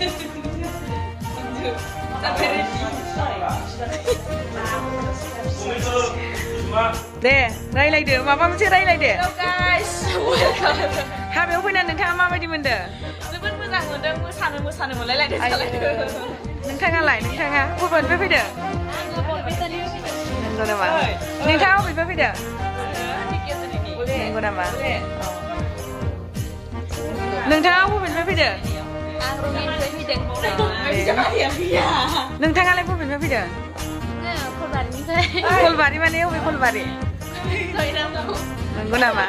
दे रायलायदो माबा मोनसे रायलायदो। Hello guys, welcome. हाबायाव फैनानै नोंथाङा माबायदि मोनदो? जोबोद मोजां मोनदों मोसानो मोनलायलायदों सालायदों। नोंथाङालाय नोंथाङा बबेनिफ्राय फैदो? नंगौ नामा? नोंथाङा बबेनिफ्राय फैदो? नंगौ नामा? नोंथाङा बबेनिफ्राय फैदो? आं रङिनिफ्राय फैदों। नोंथाङालाय बबेनिफ्राय फैदो? फुलबारिनिफ्राय। फुलबारि माने अबे फुलबारि? नंगौ नामा?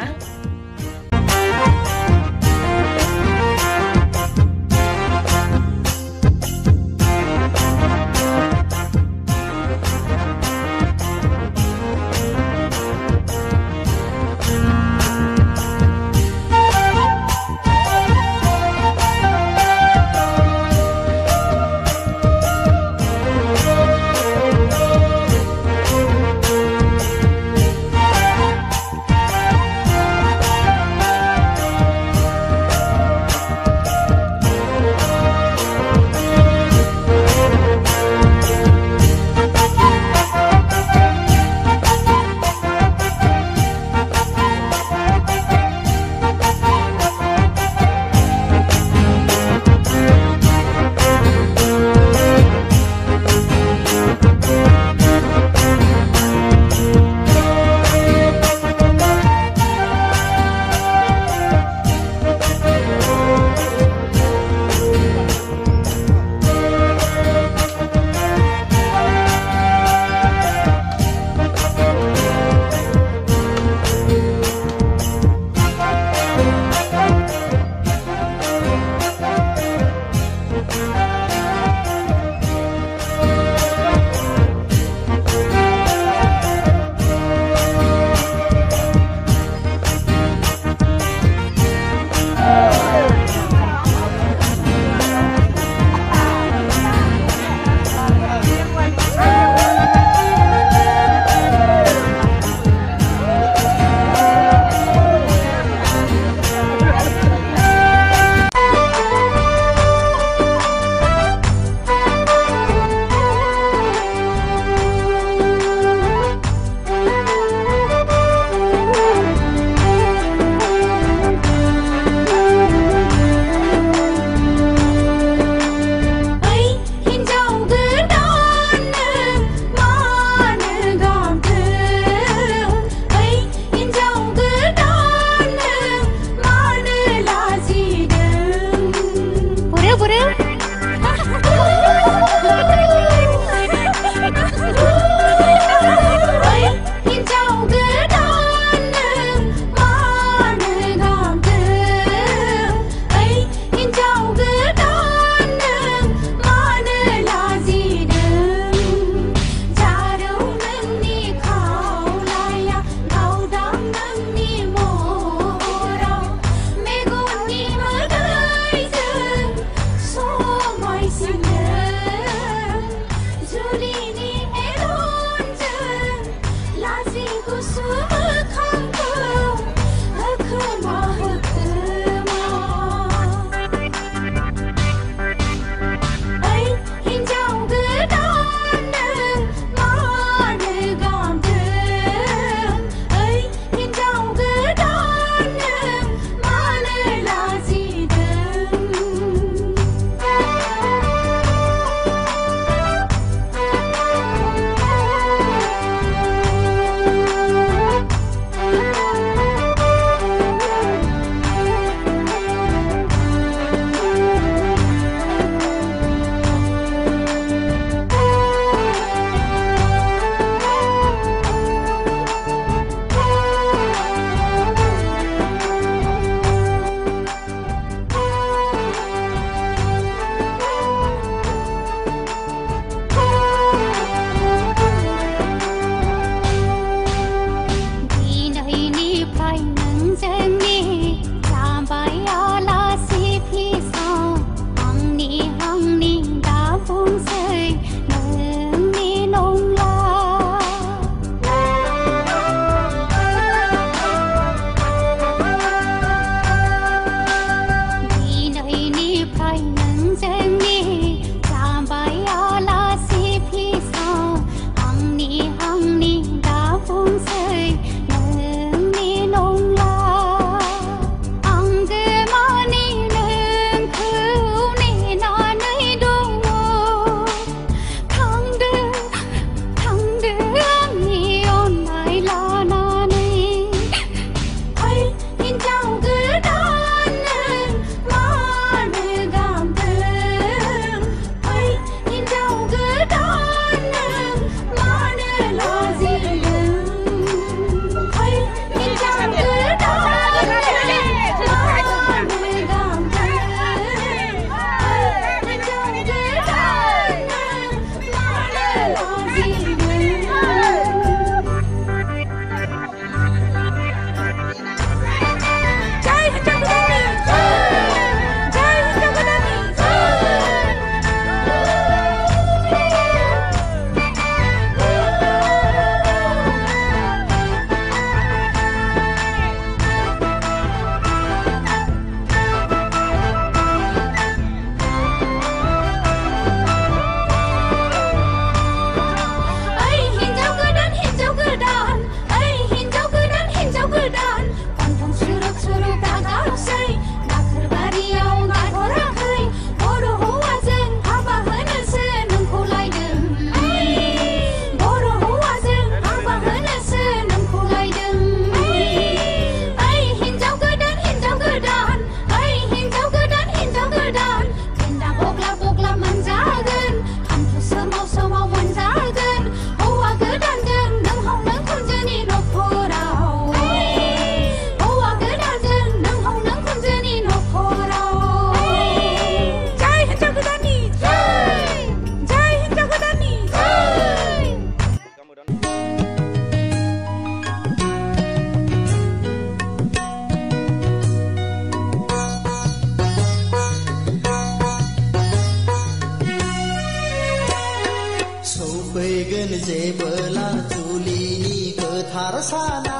जेबोला जुलिनि गोथार साना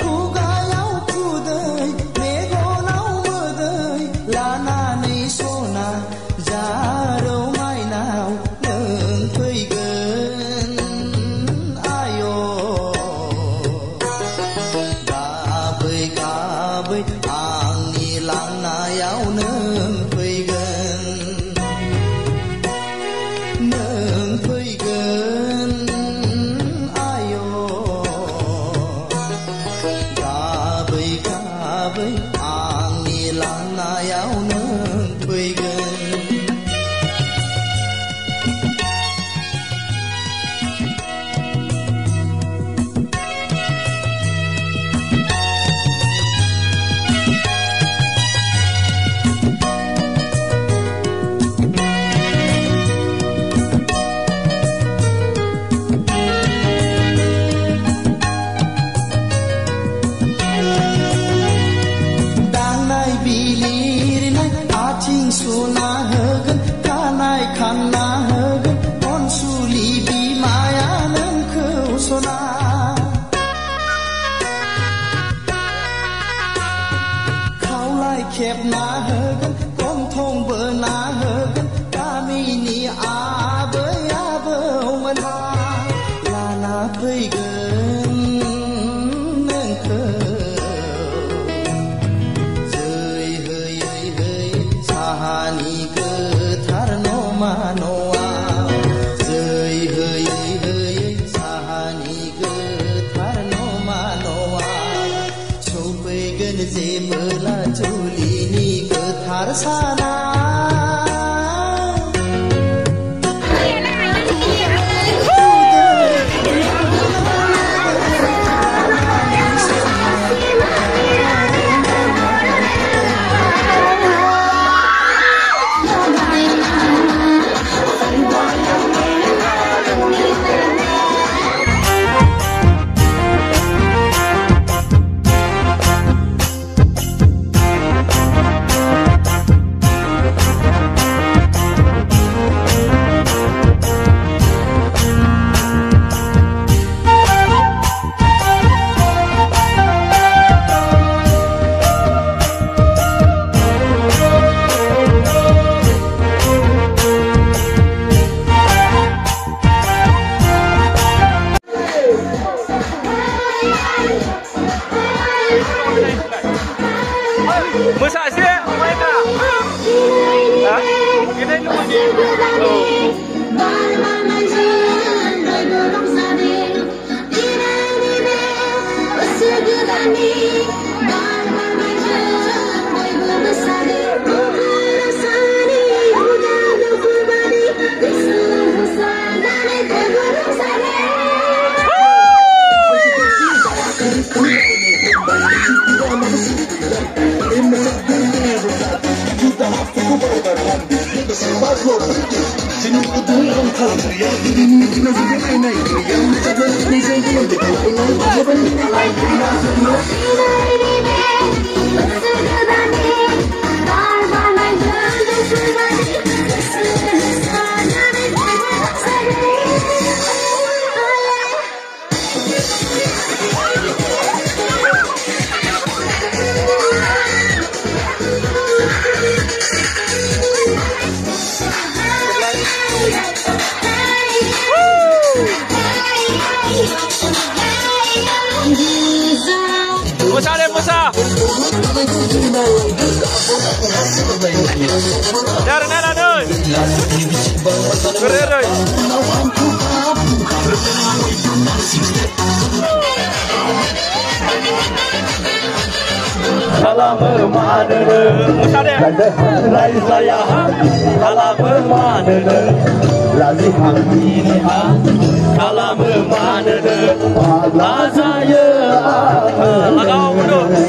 खुगायाव खुदै मेगनाव मोदै लानानै सना जारौ माइनाव नों फैगोन आय' गाबै गाबै आंनि लांनायाव नों फैगोन आय' गाबै गाबै आंनि लांनायाव नों फैगोन सुना होगोन खानाय खाना होगोन अनसुलि बिमाया नोंखौ सना खावलाय खेबना होगोन गन्थं बोना होगोन गामिनि आबै आबौमोनहा लाना फैगोन नोंखौ साहानि गोथार नमा न'आव जै होयै होयै साहानि गोथार नमा न'आव सफैगोन जेबोला जुलिनि गोथार साना Musasya, mereka. Hah? Kita itu masih. Oh. Musa deh Musa. Jangan nana deh. Keren deh. Salam bermana Musa deh. Lai saya salam bermana Lazi ini salam bermana La saya lagau dulu.